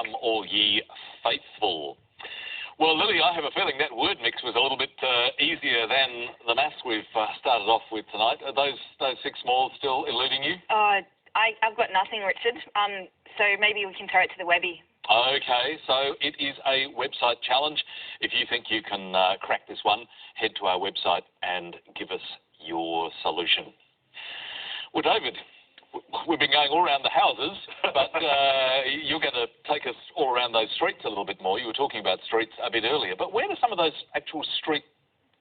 Come all ye faithful. Well, Lily, I have a feeling that word mix was a little bit easier than the maths we've started off with tonight. Are those six smalls still eluding you? I've got nothing, Richard. So maybe we can throw it to the Webby. Okay, so it is a website challenge. If you think you can crack this one, head to our website and give us your solution. Well, David, we've been going all around the houses, but you're going to take us all around those streets a little bit more. You were talking about streets a bit earlier, but where do some of those actual street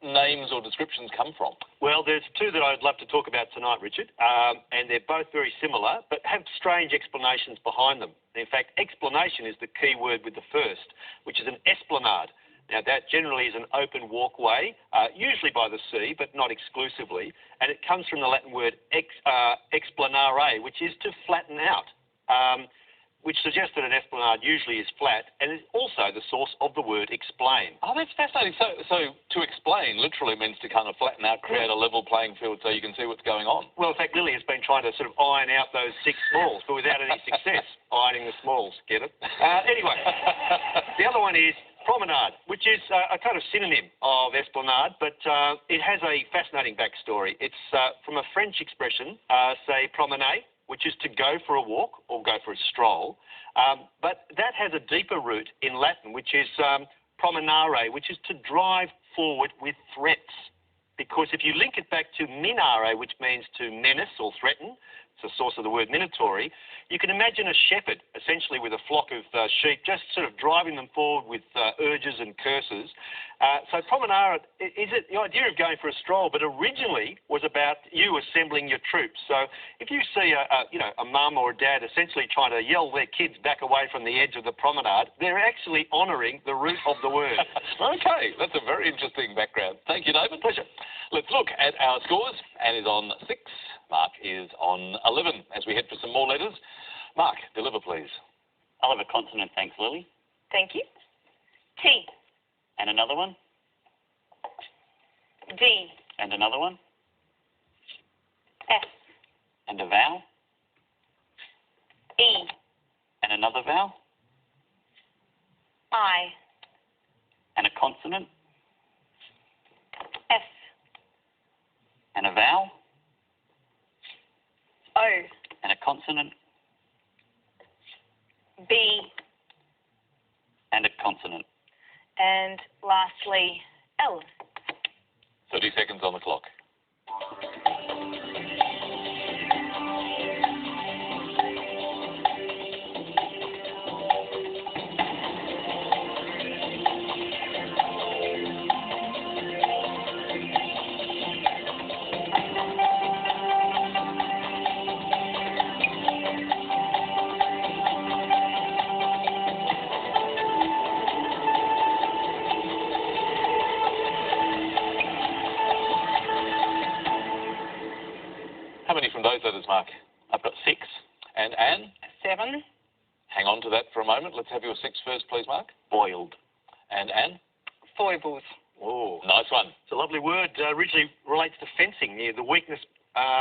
names or descriptions come from? Well, there's two that I'd love to talk about tonight, Richard, and they're both very similar, but have strange explanations behind them. In fact, explanation is the key word with the first, which is an esplanade. Now, that generally is an open walkway, usually by the sea, but not exclusively, and it comes from the Latin word explanare, which is to flatten out, which suggests that an esplanade usually is flat, and is also the source of the word explain. Oh, that's fascinating. So to explain literally means to kind of flatten out, create a level playing field so you can see what's going on. Well, in fact, Lily has been trying to sort of iron out those six smalls, but without any success. Ironing the smalls, get it? Anyway, the other one is promenade, which is a kind of synonym of esplanade, but it has a fascinating backstory. It's from a French expression, say promener, which is to go for a walk or go for a stroll. But that has a deeper root in Latin, which is promenare, which is to drive forward with threats. Because if you link it back to minare, which means to menace or threaten, it's the source of the word minatory, you can imagine a shepherd, essentially with a flock of sheep, just sort of driving them forward with urges and curses. So Promenara, the idea of going for a stroll, but originally was about you assembling your troops. So if you see a mum or a dad essentially trying to yell their kids back away from the edge of the promenade, they're actually honouring the root of the word. Okay, that's a very interesting background. Thank you, David. Pleasure. Let's look at our scores. Anne is on 6. Mark is on 11. As we head for some more letters, Mark, deliver, please. I'll have a consonant, thanks, Lily. Thank you. T. And another one. D. And another one. S. And a vowel. E. And another vowel. I. And a consonant. F. And a vowel. O. And a consonant. B. And a consonant. And lastly, L. 30 seconds on the clock. How many from those letters, Mark? I've got 6. And Anne? 7. Hang on to that for a moment. Let's have your 6 first, please, Mark. Boiled. And Anne? Foibles. Oh, nice one. It's a lovely word. Originally relates to fencing, the weakness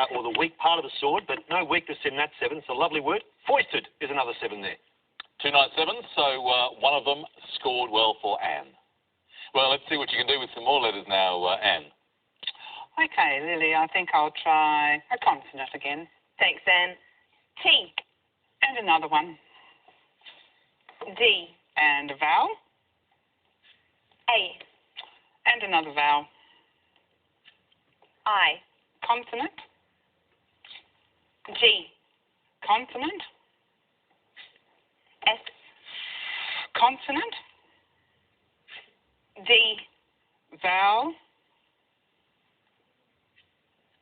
or the weak part of the sword, but no weakness in that 7. It's a lovely word. Foisted is another 7 there. 2 nice 7s, so one of them scored well for Anne. Well, let's see what you can do with some more letters now, Anne. Okay, Lily, I think I'll try a consonant again. Thanks, Anne. T. And another one. D. And a vowel. A. And another vowel. I. Consonant. G. Consonant. S. Consonant. D. Vowel.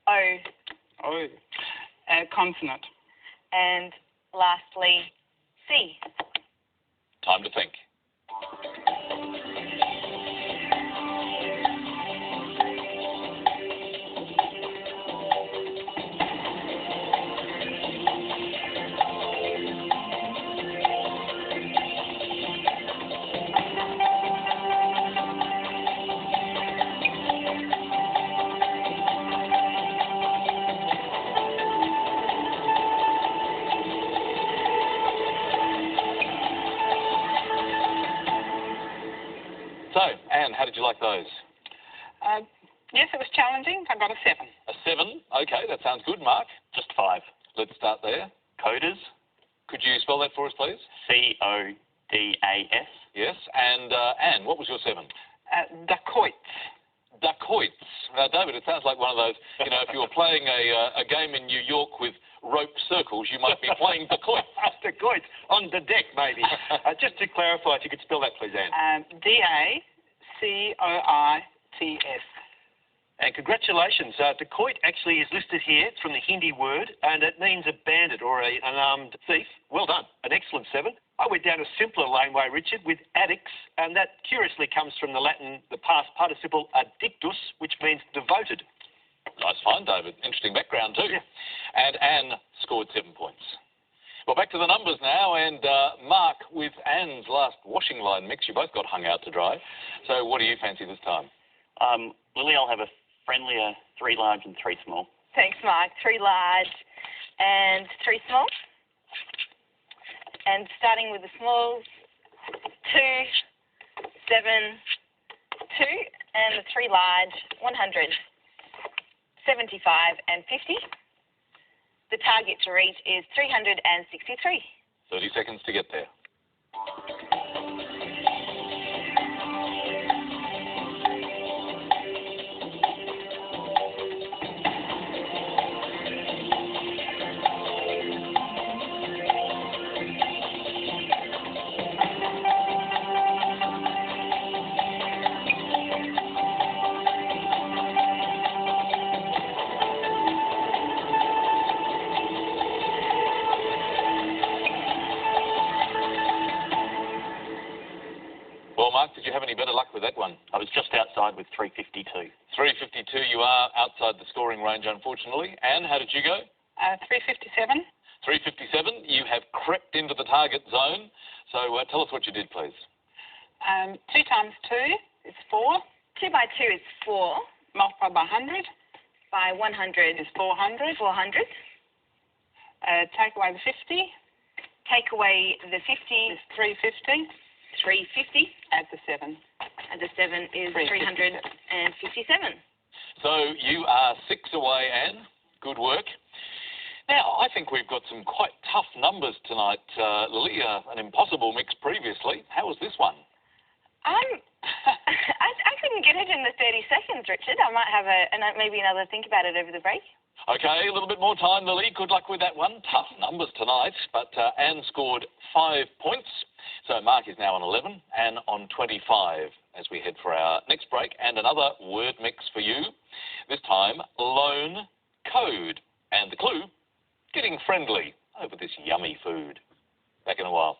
O. Oh. Consonant. And lastly, C. Time to think. like those? Yes, it was challenging. I got a 7. A 7. Okay, that sounds good. Mark? Just 5. Let's start there. Coders. Could you spell that for us, please? CODAS. Yes. And Anne, what was your 7? Dacoits. Dacoits. David, it sounds like one of those, if you were playing a game in New York with rope circles, you might be playing dacoits. Dacoits. On the deck, maybe. Just to clarify, if you could spell that, please, Anne. DACOITS. And congratulations. Dacoit actually is listed here. It's from the Hindi word, and it means a bandit or an armed thief. Well done. An excellent 7. I went down a simpler laneway, Richard, with addicts, and that curiously comes from the Latin, the past participle addictus, which means devoted. Nice find, David. Interesting background too. Yeah. And Anne scored 7 points. Well, back to the numbers now, and Mark, with Anne's last washing line mix, you both got hung out to dry. So what do you fancy this time? Lily, I'll have a friendlier 3 large and 3 small. Thanks, Mark. 3 large and 3 small. And starting with the smalls, 2, 7, 2, and the 3 large, 100, 75, and 50. The target to reach is 363. 30 seconds to get there. Well, Mark, did you have any better luck with that one? I was just outside with 352. 352, you are outside the scoring range, unfortunately. Anne, how did you go? 357. 357, you have crept into the target zone. So tell us what you did, please. 2 times 2 is 4. 2 by 2 is 4. Multiplied by 100 By 100 is 400. 400. Take away the 50 Take away the 50, is 350. 350. Add the 7. And the 7 is 357. 357. So you are 6 away, Anne. Good work. Now, I think we've got some quite tough numbers tonight, Lily. An impossible mix previously. How was this one? I couldn't get it in the 30 seconds, Richard. I might have maybe another think about it over the break. Okay, a little bit more time, Lily. Good luck with that one. Tough numbers tonight, but Anne scored 5 points. So Mark is now on 11 and on 25 as we head for our next break. And another word mix for you. This time, loan code. And the clue, getting friendly over this yummy food. Back in a while.